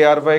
ARY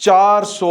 400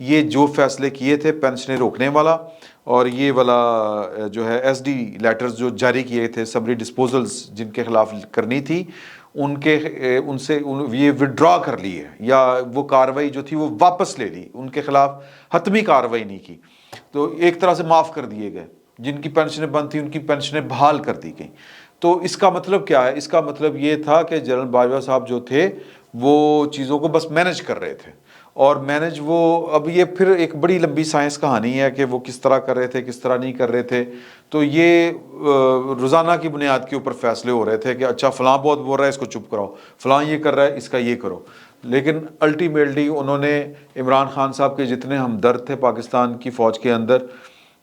یہ جو فیصلے کیے تھے پینشنیں روکنے والا اور یہ والا جو ہے ایس ڈی لیٹرز جو جاری کیے تھے سمری ڈسپوزلز جن کے خلاف کرنی تھی ان سے یہ وڈرا کر لی ہے یا وہ کاروائی جو تھی وہ واپس لے لی, ان کے خلاف حتمی کاروائی نہیں کی, تو ایک طرح سے معاف کر دیے گئے. جن کی پینشنیں بند تھیں ان کی پینشنیں بحال کر دی گئیں. تو اس کا مطلب کیا ہے؟ اس کا مطلب یہ تھا کہ جنرل باجوہ صاحب جو تھے وہ چیزوں کو بس مینج کر رہے تھے, اور مینج وہ اب یہ پھر ایک بڑی لمبی سائنس کہانی ہے کہ وہ کس طرح کر رہے تھے کس طرح نہیں کر رہے تھے. تو یہ روزانہ کی بنیاد کے اوپر فیصلے ہو رہے تھے کہ اچھا فلاں بہت بول رہا ہے اس کو چپ کراؤ, فلاں یہ کر رہا ہے اس کا یہ کرو. لیکن الٹیمیٹلی انہوں نے عمران خان صاحب کے جتنے ہمدرد تھے پاکستان کی فوج کے اندر,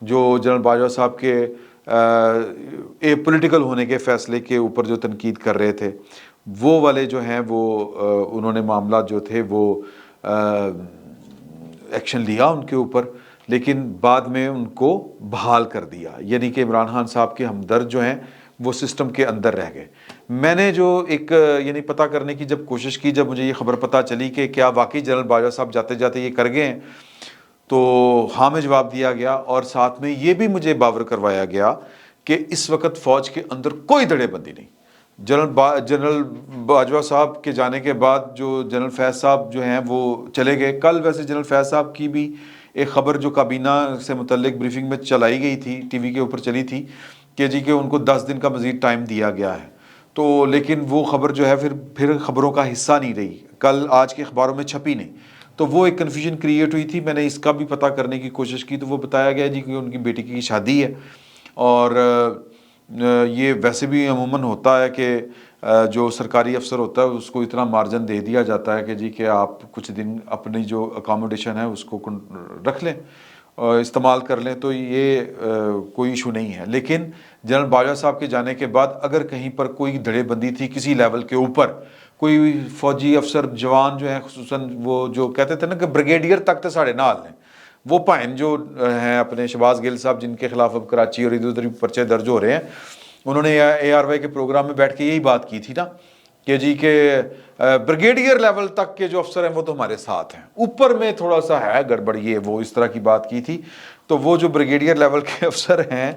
جو جنرل باجوہ صاحب کے پولیٹیکل ہونے کے فیصلے کے اوپر جو تنقید کر رہے تھے, وہ والے جو ہیں وہ انہوں نے معاملات جو تھے وہ ایکشن لیا ان کے اوپر, لیکن بعد میں ان کو بحال کر دیا. یعنی کہ عمران خان صاحب کے ہمدرد جو ہیں وہ سسٹم کے اندر رہ گئے. میں نے جو ایک یعنی پتہ کرنے کی جب کوشش کی, جب مجھے یہ خبر پتہ چلی کہ کیا واقعی جنرل باجوہ صاحب جاتے جاتے یہ کر گئے ہیں, تو ہاں میں جواب دیا گیا, اور ساتھ میں یہ بھی مجھے باور کروایا گیا کہ اس وقت فوج کے اندر کوئی دھڑے بندی نہیں. جنرل باجوہ صاحب کے جانے کے بعد جو جنرل فیض صاحب جو ہیں وہ چلے گئے. کل ویسے جنرل فیض صاحب کی بھی ایک خبر جو کابینہ سے متعلق بریفنگ میں چلائی گئی تھی, ٹی وی کے اوپر چلی تھی کہ جی کہ ان کو 10 دن کا مزید ٹائم دیا گیا ہے. تو لیکن وہ خبر جو ہے پھر خبروں کا حصہ نہیں رہی, کل آج کے اخباروں میں چھپی نہیں. تو وہ ایک کنفیوژن کریٹ ہوئی تھی. میں نے اس کا بھی پتہ کرنے کی کوشش کی تو وہ بتایا گیا جی کہ ان کی بیٹی کی شادی ہے, اور یہ ویسے بھی عموماً ہوتا ہے کہ جو سرکاری افسر ہوتا ہے اس کو اتنا مارجن دے دیا جاتا ہے کہ جی کہ آپ کچھ دن اپنی جو اکاموڈیشن ہے اس کو رکھ لیں, استعمال کر لیں, تو یہ کوئی ایشو نہیں ہے. لیکن جنرل باجوہ صاحب کے جانے کے بعد اگر کہیں پر کوئی دھڑے بندی تھی کسی لیول کے اوپر, کوئی فوجی افسر جوان جو ہیں خصوصاً وہ جو کہتے تھے نا کہ بریگیڈیئر تک تو ساڑھے نال ہیں, وہ پائن جو ہیں اپنے شہباز گل صاحب جن کے خلاف اب کراچی اور ادھر ادھر پرچے درج ہو رہے ہیں, انہوں نے اے آر وائی کے پروگرام میں بیٹھ کے یہی بات کی تھی نا کہ جی کہ بریگیڈیئر لیول تک کے جو افسر ہیں وہ تو ہمارے ساتھ ہیں, اوپر میں تھوڑا سا ہے گڑبڑ, یہ وہ اس طرح کی بات کی تھی. تو وہ جو بریگیڈیئر لیول کے افسر ہیں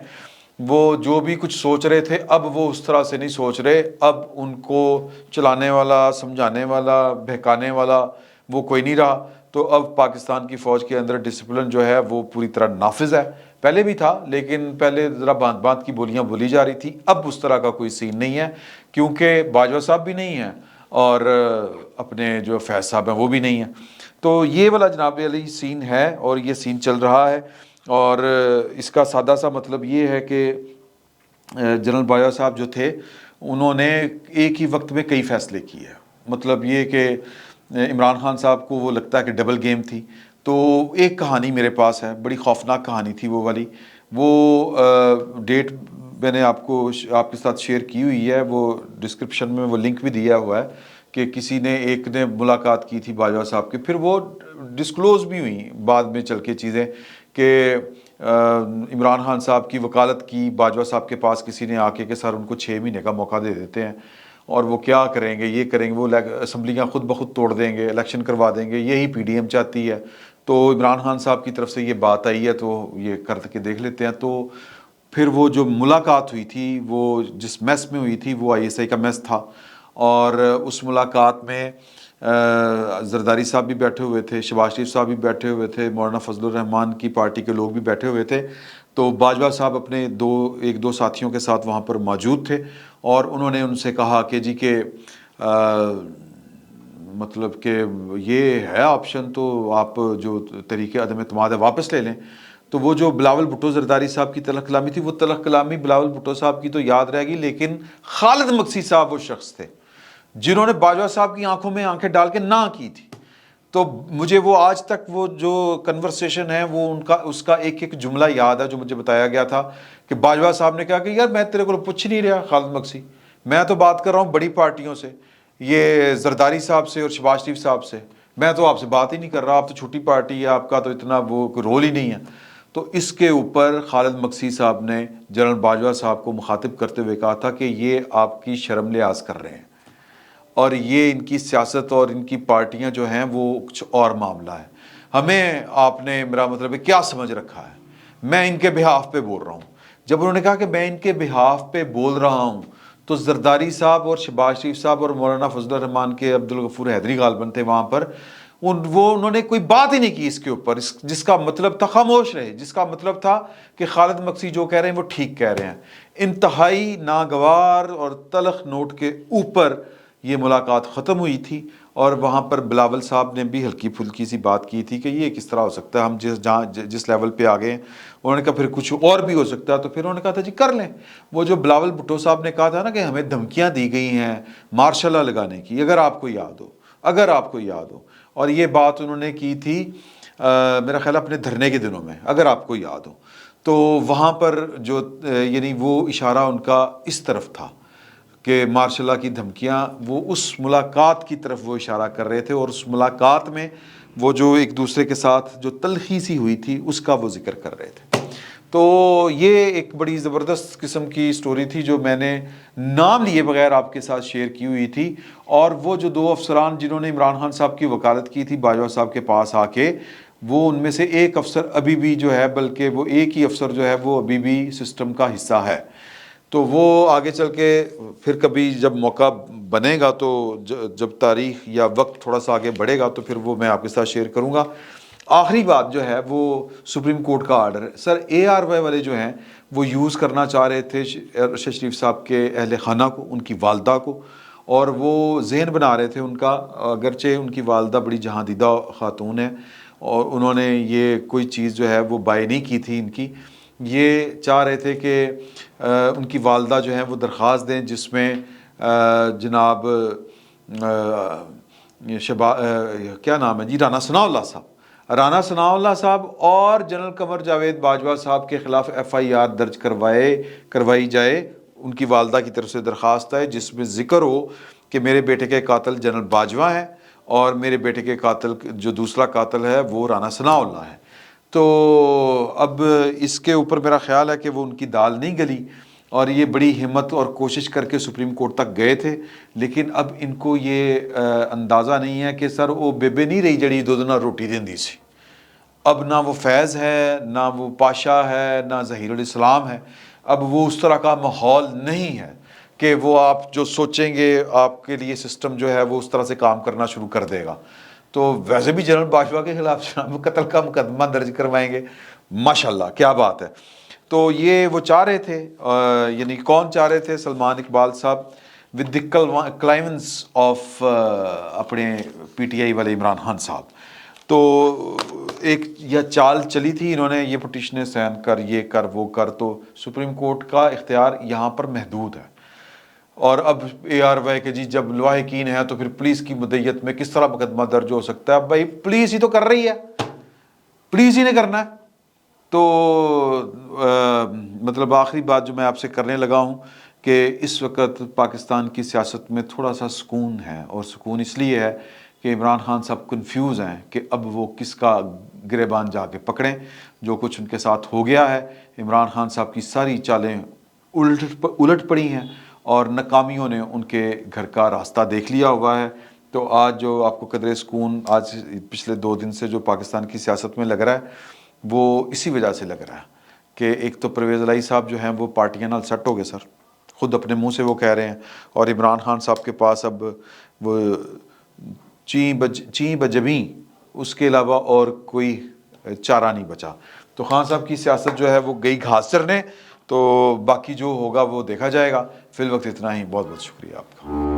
وہ جو بھی کچھ سوچ رہے تھے اب وہ اس طرح سے نہیں سوچ رہے. اب ان کو چلانے والا, سمجھانے والا, بہکانے والا وہ کوئی نہیں رہا. تو اب پاکستان کی فوج کے اندر ڈسپلن جو ہے وہ پوری طرح نافذ ہے. پہلے بھی تھا لیکن پہلے ذرا باندھ باندھ کی بولیاں بولی جا رہی تھی, اب اس طرح کا کوئی سین نہیں ہے کیونکہ باجوہ صاحب بھی نہیں ہیں اور اپنے جو فیض صاحب ہیں وہ بھی نہیں ہیں. تو یہ والا جناب علی سین ہے اور یہ سین چل رہا ہے. اور اس کا سادہ سا مطلب یہ ہے کہ جنرل باجوہ صاحب جو تھے انہوں نے ایک ہی وقت میں کئی فیصلے کیے. مطلب یہ کہ عمران خان صاحب کو وہ لگتا ہے کہ ڈبل گیم تھی. تو ایک کہانی میرے پاس ہے, بڑی خوفناک کہانی تھی وہ والی, وہ ڈیٹ میں نے آپ کے ساتھ شیئر کی ہوئی ہے, وہ ڈسکرپشن میں وہ لنک بھی دیا ہوا ہے کہ کسی نے ایک نے ملاقات کی تھی باجوہ صاحب کی, پھر وہ ڈسکلوز بھی ہوئی بعد میں چل کے چیزیں کہ عمران خان صاحب کی وکالت کی باجوہ صاحب کے پاس کسی نے آ کے کہ سر ان کو 6 مہینے کا موقع دے دیتے ہیں اور وہ کیا کریں گے, یہ کریں گے, وہ اسمبلیاں خود بخود توڑ دیں گے, الیکشن کروا دیں گے, یہی پی ڈی ایم چاہتی ہے. تو عمران خان صاحب کی طرف سے یہ بات آئی ہے تو یہ کر کے دیکھ لیتے ہیں. تو پھر وہ جو ملاقات ہوئی تھی وہ جس میس میں ہوئی تھی وہ ISI کا میس تھا, اور اس ملاقات میں زرداری صاحب بھی بیٹھے ہوئے تھے, شہباز شریف صاحب بھی بیٹھے ہوئے تھے, مولانا فضل الرحمان کی پارٹی کے لوگ بھی بیٹھے ہوئے تھے. تو باجوہ صاحب اپنے ایک دو ساتھیوں کے ساتھ وہاں پر موجود تھے اور انہوں نے ان سے کہا کہ جی کہ مطلب کہ یہ ہے آپشن تو آپ جو طریقے عدم اعتماد ہے واپس لے لیں. تو وہ جو بلاول بھٹو زرداری صاحب کی تلخ کلامی تھی, وہ تلخ کلامی بلاول بھٹو صاحب کی تو یاد رہے گی, لیکن خالد مکسی صاحب وہ شخص تھے جنہوں نے باجوہ صاحب کی آنکھوں میں آنکھیں ڈال کے نہ کی تھی. تو مجھے وہ آج تک وہ جو کنورسیشن ہے وہ اس کا ایک ایک جملہ یاد ہے جو مجھے بتایا گیا تھا کہ باجوہ صاحب نے کہا کہ یار میں تیرے کو پوچھ نہیں رہا خالد مکسی, میں تو بات کر رہا ہوں بڑی پارٹیوں سے, یہ زرداری صاحب سے اور شہباز شریف صاحب سے, میں تو آپ سے بات ہی نہیں کر رہا, آپ تو چھوٹی پارٹی ہے, آپ کا تو اتنا وہ کوئی رول ہی نہیں ہے. تو اس کے اوپر خالد مکسی صاحب نے جنرل باجوہ صاحب کو مخاطب کرتے ہوئے کہا تھا کہ یہ آپ کی شرم لحاظ کر رہے ہیں اور یہ ان کی سیاست اور ان کی پارٹیاں جو ہیں وہ کچھ اور معاملہ ہے. ہمیں آپ نے میرا مطلب ہے کیا سمجھ رکھا ہے, میں ان کے بہاف پہ بول رہا ہوں. جب انہوں نے کہا کہ میں ان کے بہاف پہ بول رہا ہوں تو زرداری صاحب اور شہباز شریف صاحب اور مولانا فضل الرحمان کے عبدالغفور حیدری غالباً تھے وہاں پر, انہوں نے کوئی بات ہی نہیں کی اس کے اوپر, جس کا مطلب تھا خاموش رہے, جس کا مطلب تھا کہ خالد مکسی جو کہہ رہے ہیں وہ ٹھیک کہہ رہے ہیں. انتہائی ناگوار اور تلخ نوٹ کے اوپر یہ ملاقات ختم ہوئی تھی, اور وہاں پر بلاول صاحب نے بھی ہلکی پھلکی سی بات کی تھی کہ یہ کس طرح ہو سکتا ہے, ہم جس لیول پہ آ گئے ہیں. انہوں نے کہا پھر کچھ اور بھی ہو سکتا ہے, تو پھر انہوں نے کہا تھا جی کر لیں. وہ جو بلاول بھٹو صاحب نے کہا تھا نا کہ ہمیں دھمکیاں دی گئی ہیں مارشل لا لگانے کی, اگر آپ کو یاد ہو, اور یہ بات انہوں نے کی تھی میرا خیال اپنے دھرنے کے دنوں میں, اگر آپ کو یاد ہو, تو وہاں پر جو یعنی وہ اشارہ ان کا اس طرف تھا کہ مارشل لا کی دھمکیاں, وہ اس ملاقات کی طرف وہ اشارہ کر رہے تھے, اور اس ملاقات میں وہ جو ایک دوسرے کے ساتھ جو تلخی سی ہوئی تھی اس کا وہ ذکر کر رہے تھے. تو یہ ایک بڑی زبردست قسم کی سٹوری تھی جو میں نے نام لیے بغیر آپ کے ساتھ شیئر کی ہوئی تھی. اور وہ جو دو افسران جنہوں نے عمران خان صاحب کی وکالت کی تھی باجوہ صاحب کے پاس آ کے, وہ ان میں سے ایک افسر ابھی بھی جو ہے, بلکہ وہ ایک ہی افسر جو ہے وہ ابھی بھی سسٹم کا حصہ ہے. تو وہ آگے چل کے پھر کبھی جب موقع بنے گا, تو جب تاریخ یا وقت تھوڑا سا آگے بڑھے گا, تو پھر وہ میں آپ کے ساتھ شیئر کروں گا. آخری بات جو ہے وہ سپریم کورٹ کا آرڈر ہے. سر ARY والے جو ہیں وہ یوز کرنا چاہ رہے تھے ارشد شریف صاحب کے اہل خانہ کو, ان کی والدہ کو, اور وہ ذہن بنا رہے تھے ان کا, اگرچہ ان کی والدہ بڑی جہاں دیدہ خاتون ہے, اور انہوں نے یہ کوئی چیز جو ہے وہ بائی نہیں کی تھی ان کی. یہ چاہ رہے تھے کہ ان کی والدہ جو ہیں وہ درخواست دیں جس میں جناب کیا نام ہے جی, رانا ثناء اللہ صاحب اور جنرل قمر جاوید باجوہ صاحب کے خلاف FIR درج کروائی جائے. ان کی والدہ کی طرف سے درخواست ہے جس میں ذکر ہو کہ میرے بیٹے کے قاتل جنرل باجوہ ہیں, اور میرے بیٹے کے قاتل جو دوسرا قاتل ہے وہ رانا ثناء اللہ ہے. تو اب اس کے اوپر میرا خیال ہے کہ وہ ان کی دال نہیں گلی, اور یہ بڑی ہمت اور کوشش کر کے سپریم کورٹ تک گئے تھے, لیکن اب ان کو یہ اندازہ نہیں ہے کہ سر وہ بےبے نہیں رہی جڑی دودھ نہ روٹی دیندی سی. اب نہ وہ فیض ہے, نہ وہ پاشا ہے, نہ ظہیر الاسلام ہے. اب وہ اس طرح کا ماحول نہیں ہے کہ وہ آپ جو سوچیں گے آپ کے لیے سسٹم جو ہے وہ اس طرح سے کام کرنا شروع کر دے گا. تو ویسے بھی جنرل باجوہ کے خلاف قتل کا مقدمہ درج کروائیں گے, ماشاءاللہ کیا بات ہے. تو یہ وہ چاہ رہے تھے, یعنی کون چاہ رہے تھے, سلمان اقبال صاحب ود دی کلائمنس آف اپنے PTI والے عمران خان صاحب. تو ایک یہ چال چلی تھی, انہوں نے یہ پٹیشنیں سائن کر, یہ کر, وہ کر, تو سپریم کورٹ کا اختیار یہاں پر محدود ہے. اور اب ARY کہ جی جب لاحقین ہے تو پھر پولیس کی مدیت میں کس طرح مقدمہ درج ہو سکتا ہے. اب بھائی پولیس ہی تو کر رہی ہے, پولیس ہی نے کرنا ہے. تو مطلب آخری بات جو میں آپ سے کرنے لگا ہوں کہ اس وقت پاکستان کی سیاست میں تھوڑا سا سکون ہے, اور سکون اس لیے ہے کہ عمران خان صاحب کنفیوز ہیں کہ اب وہ کس کا گریبان جا کے پکڑیں. جو کچھ ان کے ساتھ ہو گیا ہے, عمران خان صاحب کی ساری چالیں الٹ پڑی ہیں, اور ناکامیوں نے ان کے گھر کا راستہ دیکھ لیا ہوا ہے. تو آج جو آپ کو قدرے سکون آج پچھلے 2 دن سے جو پاکستان کی سیاست میں لگ رہا ہے وہ اسی وجہ سے لگ رہا ہے کہ ایک تو پرویز الہی صاحب جو ہیں وہ پارٹیاں نال سیٹ ہو گئے سر, خود اپنے منہ سے وہ کہہ رہے ہیں, اور عمران خان صاحب کے پاس اب وہ چیں بجبیں اس کے علاوہ اور کوئی چارہ نہیں بچا. تو خان صاحب کی سیاست جو ہے وہ گئی گھاس چرنے, تو باقی جو ہوگا وہ دیکھا جائے گا. فی الوقت اتنا ہی, بہت بہت شکریہ آپ کا.